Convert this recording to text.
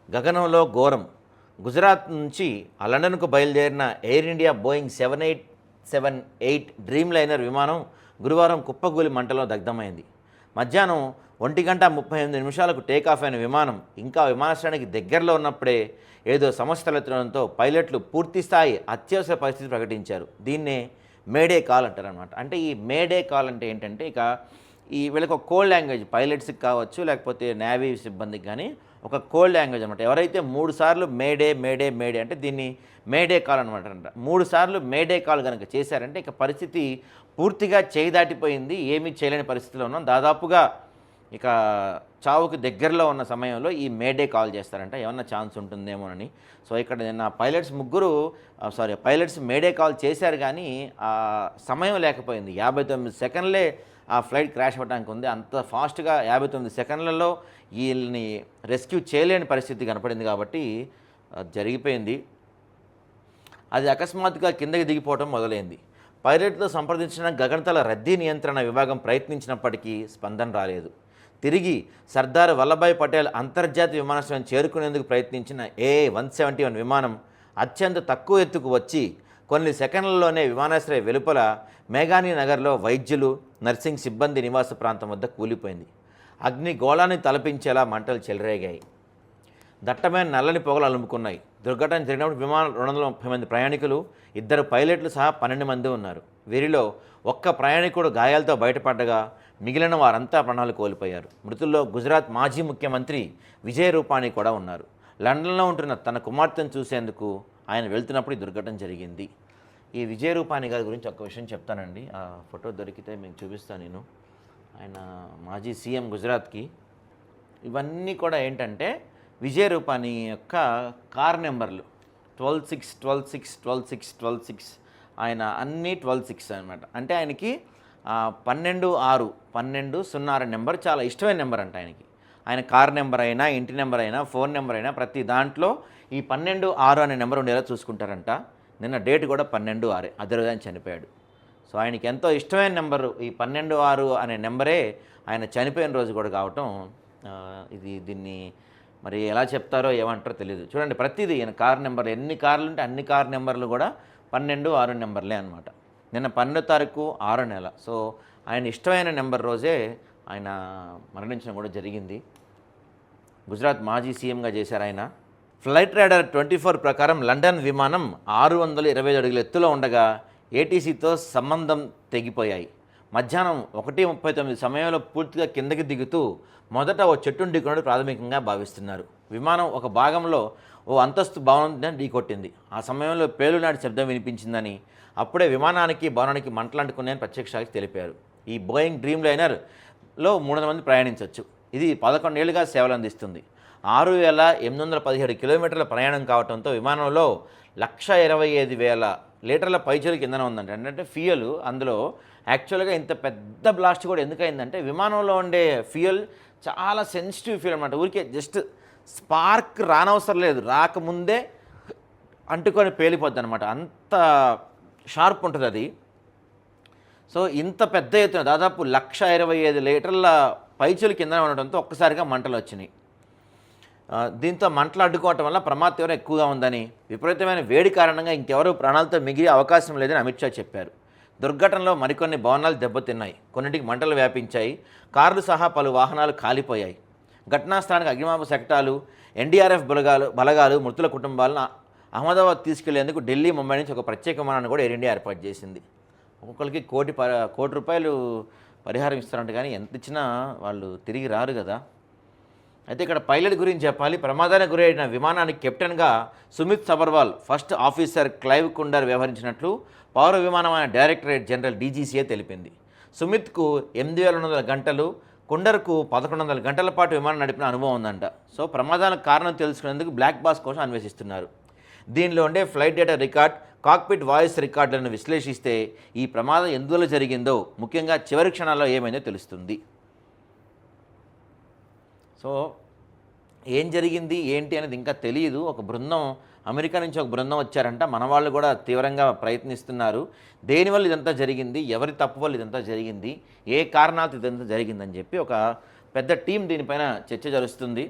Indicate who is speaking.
Speaker 1: గగనంలో ఘోరం. గుజరాత్ నుంచి లండన్కు బయలుదేరిన air India Boeing 7878 dream liner విమానం గురువారం కుప్పగూలి మంటలో దగ్ధమైంది. మధ్యాహ్నం 1:38 టేకాఫ్ అయిన విమానం ఇంకా విమానాశ్రయానికి దగ్గరలో ఉన్నప్పుడే ఏదో సమస్య తలెత్తడంతో పైలట్లు పూర్తిస్థాయి అత్యవసర పరిస్థితి ప్రకటించారు. దీన్నే మేడే కాల్ అంటారనమాట. అంటే ఈ మేడే కాల్ అంటే ఏంటంటే వీళ్ళకి ఒక కోడ్ లాంగ్వేజ్, పైలట్స్కి కావచ్చు లేకపోతే నేవీ సిబ్బందికి కానీ ఒక కోడ్ లాంగ్వేజ్ అనమాట. ఎవరైతే 3 సార్లు మేడే మేడే మేడే అంటే దీన్ని మేడే కాల్ అనమాట. 3 సార్లు మేడే కాల్ కనుక చేశారంటే ఇక పరిస్థితి పూర్తిగా చేయి దాటిపోయింది, ఏమీ చేయలేని పరిస్థితిలో ఉన్నాం, దాదాపుగా ఇక చావుకి దగ్గరలో ఉన్న సమయంలో ఈ మేడే కాల్ చేస్తారంట. ఏమన్నా ఛాన్స్ ఉంటుందేమోనని. సో ఇక్కడ నిన్న పైలట్స్ మేడే కాల్ చేశారు కానీ సమయం లేకపోయింది. 59 సెకండ్లే ఆ ఫ్లైట్ క్రాష్ అవ్వడానికి ఉంది. అంత ఫాస్ట్గా 59 సెకండ్లలో వీళ్ళని రెస్క్యూ చేయలేని పరిస్థితి కనపడింది కాబట్టి జరిగిపోయింది. అది అకస్మాత్తుగా కిందకి దిగిపోవడం మొదలైంది. పైలట్తో సంప్రదించిన గగనతల రద్దీ నియంత్రణ విభాగం ప్రయత్నించినప్పటికీ స్పందన రాలేదు. తిరిగి సర్దార్ వల్లభాయ్ పటేల్ అంతర్జాతీయ విమానాశ్రయం చేరుకునేందుకు ప్రయత్నించిన AA-171 విమానం అత్యంత తక్కువ ఎత్తుకు వచ్చి కొన్ని సెకండ్లలోనే విమానాశ్రయ వెలుపల మేఘానీ నగర్లో వైద్యులు, నర్సింగ్ సిబ్బంది నివాస ప్రాంతం వద్ద కూలిపోయింది. అగ్నిగోళాన్ని తలపించేలా మంటలు చెలరేగాయి. దట్టమైన నల్లని పొగలు అలుముకున్నాయి. దుర్ఘటన జరిగినప్పుడు విమానం 230 మంది ప్రయాణికులు, 2 పైలట్లు సహా 12 మంది ఉన్నారు. వీరిలో ఒక్క ప్రయాణికుడు గాయాలతో బయటపడ్డగా మిగిలిన వారంతా ప్రాణాలు కోల్పోయారు. మృతుల్లో గుజరాత్ మాజీ ముఖ్యమంత్రి విజయ్ రూపానీ కూడా ఉన్నారు. లండన్లో ఉంటున్న తన కుమార్తెను చూసేందుకు ఆయన వెళ్తున్నప్పుడు ఈ దుర్ఘటన జరిగింది. ఈ విజయ్ రూపానీ గారి గురించి ఒక విషయం చెప్తానండి. ఆ ఫోటో దొరికితే మీకు చూపిస్తాను నేను. ఆయన మాజీ సీఎం గుజరాత్కి. ఇవన్నీ కూడా ఏంటంటే విజయ్ రూపానీ యొక్క కార్ నెంబర్లు 126 126 126 126. ఆయన అన్నీ 126 అనమాట. అంటే ఆయనకి 12/6 నెంబర్ చాలా ఇష్టమైన నెంబర్ అంట ఆయనకి. ఆయన కార్ నెంబర్ అయినా, ఇంటి నెంబర్ అయినా, ఫోన్ నెంబర్ అయినా ప్రతి దాంట్లో ఈ 12/6 అనే నెంబర్ ఉండేలా చూసుకుంటారంట. నిన్న డేట్ కూడా 12/6, అదే రోజు ఆయన చనిపోయాడు. సో ఆయనకి ఎంతో ఇష్టమైన నెంబరు ఈ 12/6 అనే నెంబరే ఆయన చనిపోయిన రోజు కూడా కావటం. దీన్ని మరి ఎలా చెప్తారో ఏమంటారో తెలియదు. చూడండి, ప్రతిదీ ఈయన కార్ నెంబర్లు ఎన్ని కార్లు ఉంటే అన్ని కార్ నెంబర్లు కూడా 12/6 నెంబర్లే అనమాట. నిన్న 12వ తారీఖు 6వ నెల. సో ఆయన ఇష్టమైన నెంబర్ రోజే ఆయన మరణించడం కూడా జరిగింది. గుజరాత్ మాజీ సీఎంగా చేశారు ఆయన. ఫ్లైట్ రైడర్ 24 ప్రకారం లండన్ విమానం 625 అడుగుల ఎత్తులో ఉండగా ఏటీసీతో సంబంధం తెగిపోయాయి. మధ్యాహ్నం 1:39 సమయంలో పూర్తిగా కిందకి దిగుతూ మొదట ఓ చెట్టును ఢీకొన్నట్టు ప్రాథమికంగా భావిస్తున్నారు. విమానం ఒక భాగంలో ఓ అంతస్తు భవనం ఢీకొట్టింది. ఆ సమయంలో పేలునాటి శబ్దం వినిపించిందని, అప్పుడే విమానానికి భవనానికి మంటలంటుకున్నాయని ప్రత్యక్ష సాక్షి తెలిపారు. ఈ బోయింగ్ డ్రీమ్ లైనర్లో 300 మంది ప్రయాణించవచ్చు. ఇది 11 ఏళ్లుగా సేవలు అందిస్తుంది. 6,817 కిలోమీటర్ల ప్రయాణం కావడంతో విమానంలో 1,25,000 లీటర్ల పైచీలకు ఇంధనం ఉందంట. అంటే ఫ్యూయల్ అందులో యాక్చువల్గా ఇంత పెద్ద బ్లాస్ట్ కూడా ఎందుకైందంటే విమానంలో ఉండే ఫ్యూయల్ చాలా సెన్సిటివ్ ఫ్యూయల్ అనమాట. ఊరికే జస్ట్ స్పార్క్ రానవసరం లేదు, రాకముందే అంటుకొని పేలిపోద్ది అనమాట. అంత షార్ప్ ఉంటుంది అది. సో ఇంత పెద్ద ఎత్తున దాదాపు 1,25,000 లీటర్ల పైచీలకు ఇంధనం ఉండడంతో ఒక్కసారిగా మంటలు వచ్చినాయి. దీంతో మంటలు అడ్డుకోవటం వల్ల ప్రమాద తీవ్రం ఎక్కువగా ఉందని, విపరీతమైన వేడి కారణంగా ఇంకెవరూ ప్రాణాలతో మిగిలే అవకాశం లేదని అమిత్ షా చెప్పారు. దుర్ఘటనలో మరికొన్ని భవనాలు దెబ్బతిన్నాయి, కొన్నింటికి మంటలు వ్యాపించాయి, కార్లు సహా పలు వాహనాలు కాలిపోయాయి. ఘటనా స్థానానికి అగ్నిమాపక శకటాలు, ఎన్డీఆర్ఎఫ్ బలగాలు మృతుల కుటుంబాలను అహ్మదాబాద్ తీసుకెళ్లేందుకు ఢిల్లీ, ముంబై నుంచి ఒక ప్రత్యేక విమానాన్ని కూడా ఎయిర్ ఇండియా ఏర్పాటు చేసింది. ఒక్కొక్కరికి కోటి రూపాయలు పరిహారం ఇస్తారంట, కానీ ఎంత ఇచ్చినా వాళ్ళు తిరిగి రారు కదా. అయితే ఇక్కడ పైలట్ గురించి చెప్పాలి. ప్రమాదానికి గురైన విమానానికి కెప్టెన్గా సుమిత్ సబర్వాల్, ఫస్ట్ ఆఫీసర్ క్లైవ్ కుండర్ వ్యవహరించినట్లు పౌర విమానయాన డైరెక్టరేట్ జనరల్ డీజీసీఏ తెలిపింది. సుమిత్కు 8,200 గంటలు, కుండర్కు 1,100 గంటల పాటు విమానం నడిపిన అనుభవం ఉందంట. సో ప్రమాదానికి కారణం తెలుసుకునేందుకు బ్లాక్ బాక్స్ కోసం అన్వేషిస్తున్నారు. దీనిలో ఉండే flight data record, cockpit voice రికార్డులను విశ్లేషిస్తే ఈ ప్రమాదం ఎందువల్ల జరిగిందో, ముఖ్యంగా చివరి క్షణాల్లో ఏమైందో తెలుస్తుంది. సో ఏం జరిగింది ఏంటి అనేది ఇంకా తెలియదు. ఒక బృందం, అమెరికా నుంచి ఒక బృందం వచ్చారంట. మన వాళ్ళు కూడా తీవ్రంగా ప్రయత్నిస్తున్నారు. దేనివల్ల ఇదంతా జరిగింది, ఎవరి తప్పు వల్ల ఇదంతా జరిగింది, ఏ కారణాలతో ఇదంతా జరిగిందని చెప్పి ఒక పెద్ద టీం దీనిపైన చర్చ జరుస్తుంది.